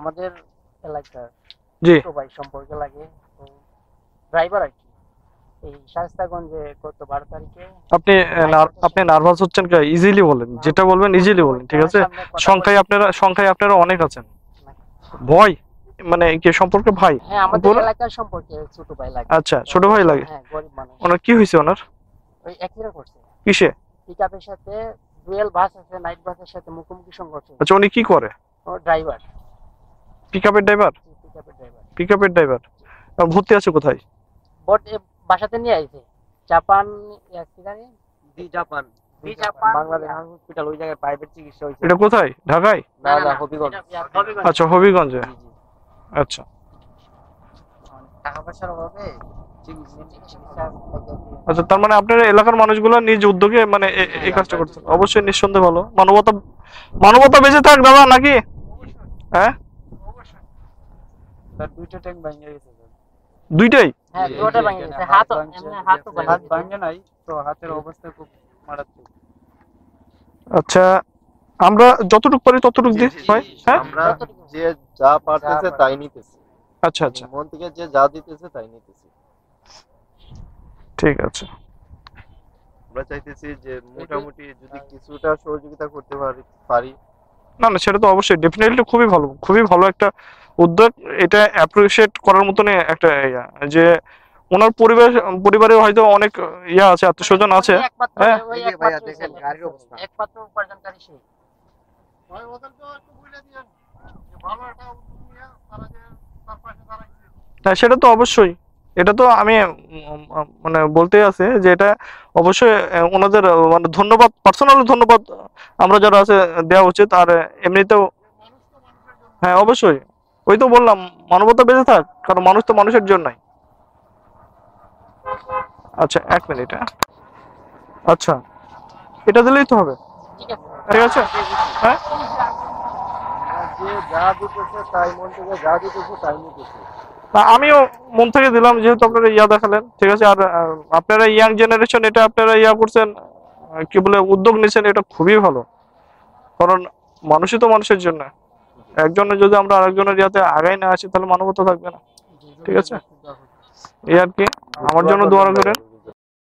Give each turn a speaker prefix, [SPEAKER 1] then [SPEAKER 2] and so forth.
[SPEAKER 1] আমাদের এলাকার
[SPEAKER 2] জি।
[SPEAKER 1] ছোট ভাই সম্পর্কে লাগে, তো ড্রাইভার আর কি। এই শায়েস্তাগঞ্জে গত 12 তারিখে
[SPEAKER 2] আপনি আপনি নার্ভাস হচ্ছেন কে? ইজিলি বলেন, যেটা বলবেন ইজিলি বলেন, ঠিক আছে?
[SPEAKER 1] সামনে কথা বলি।
[SPEAKER 2] সংখ্যায় আপনারা অনেক আছেন। ভয় মানে কি সম্পর্কে ভাই?
[SPEAKER 1] হ্যাঁ, আমাদের এলাকার সম্পর্কে ছোট ভাই লাগে।
[SPEAKER 2] আচ্ছা, ছোট ভাই লাগে।
[SPEAKER 1] হ্যাঁ, গরিব মানুষ।
[SPEAKER 2] ওনার কি হয়েছে? ওনার
[SPEAKER 1] ওই অ্যাক্সিডেন্ট করছে
[SPEAKER 2] কিসে?
[SPEAKER 1] পিকআপের সাথে। ডুয়েল বাস আছে, নাইট বাসের সাথে মুখোমুখি সংঘর্ষ হয়েছে।
[SPEAKER 2] আচ্ছা, উনি কি করে?
[SPEAKER 1] ও ড্রাইভার,
[SPEAKER 2] পিকআপের ড্রাইভার?
[SPEAKER 1] পিকআপের ড্রাইভার।
[SPEAKER 2] পিকআপের ড্রাইভার ভর্তি আছে কোথায়?
[SPEAKER 1] বট বাসাতে নিয়ে আইছে জাপান, কি জানি
[SPEAKER 3] জাপান
[SPEAKER 1] দি জাপান
[SPEAKER 3] বাংলাদেশ হসপিটাল, ওই জায়গায় প্রাইভেট চিকিৎসা হয়েছে।
[SPEAKER 2] এটা কোথায়? ঢাকায়?
[SPEAKER 3] না না, হবিগঞ্জ।
[SPEAKER 2] আচ্ছা, হবিগঞ্জে।
[SPEAKER 3] জি জি।
[SPEAKER 2] আচ্ছা
[SPEAKER 1] টাকা পয়সার অভাবে চিকিৎসা
[SPEAKER 2] আচ্ছা, তার মানে আপনার এলাকার মানুষগুলো নিজ উদ্যোগে মানে এই কাজটা করছেন, অবশ্যই নিঃসন্দেহে ভালো। মানবতা, মানবতা বেঁচে থাক দাদা, নাকি? হ্যাঁ,
[SPEAKER 3] তার দুইটা ট্যাঙ্ক ভেঙে গেছে।
[SPEAKER 2] দুইটাই?
[SPEAKER 1] হ্যাঁ, দুটোটা ভেঙে গেছে। হাত
[SPEAKER 3] হাত ভাঙে নাই তো, হাতের অবস্থা খুব মারাত্মক।
[SPEAKER 2] আচ্ছা, আমরা যতটুকু পারি ততটুকু দিই ভাই। হ্যাঁ,
[SPEAKER 4] আমরা যে যা পারতেছে তাই নিতেছি।
[SPEAKER 2] আচ্ছা আচ্ছা,
[SPEAKER 4] মন থেকে যে যা দিতেছে তাই নিতেছি।
[SPEAKER 2] ঠিক আছে।
[SPEAKER 4] আমরা চাইতেছি যে মোটামুটি যদি কিছুটা সহযোগিতা করতে পারি।
[SPEAKER 2] না না, সেটা তো অবশ্যই, ডেফিনেটলি খুবই ভালো, খুবই ভালো একটা উদ্যোগ। এটা অ্যাপ্রিশিয়েট করার মতনই একটা ইয়া, যে ওনার পরিবারে হয়তো অনেক ইয়া আছে, আত্মীয়স্বজন আছে। হ্যাঁ,
[SPEAKER 3] ভাইয়া দেখেন গাড়ির অবস্থা।
[SPEAKER 1] একমাত্র উপার্জনকারী সে।
[SPEAKER 2] হ্যাঁ, সেটা তো অবশ্যই। এটা তো আমি মানে বলতেই আছে যে এটা অবশ্যই ওনাদের মানে ধন্যবাদ, পার্সোনালি ধন্যবাদ আমরা যারা আছে দেওয়া উচিত। আর এমনিতেও হ্যাঁ অবশ্যই, ওই তো বললাম মানবতা বেঁচে থাক, কারণ মানুষ তো মানুষের জন্যই। আচ্ছা, 1 মিনিট। হ্যাঁ, আচ্ছা, এটা দিলেই তো হবে।
[SPEAKER 1] ঠিক আছে।
[SPEAKER 2] ঠিক আছে। হ্যাঁ,
[SPEAKER 4] যে যা দিতেছে তাই, মন থেকে যা দিতেছে তাই নিতেছি।
[SPEAKER 2] না, আমিও মন থেকে দিলাম, যেহেতু আপনারা ইয়া দেখালেন, ঠিক আছে। আর আপনারা ইয়াং জেনারেশন, এটা আপনারা ইয়া করছেন, কি বলে উদ্যোগ নিয়েছেন, এটা খুবই ভালো। কারণ মানুষই তো মানুষের জন্য। একজনের যদি আমরা আরেকজনের ইয়াতে আগাই না আসি, তাহলে মানবতা থাকবে না। ঠিক আছে, এই আর কি। আমার জন্য দোয়া করেন।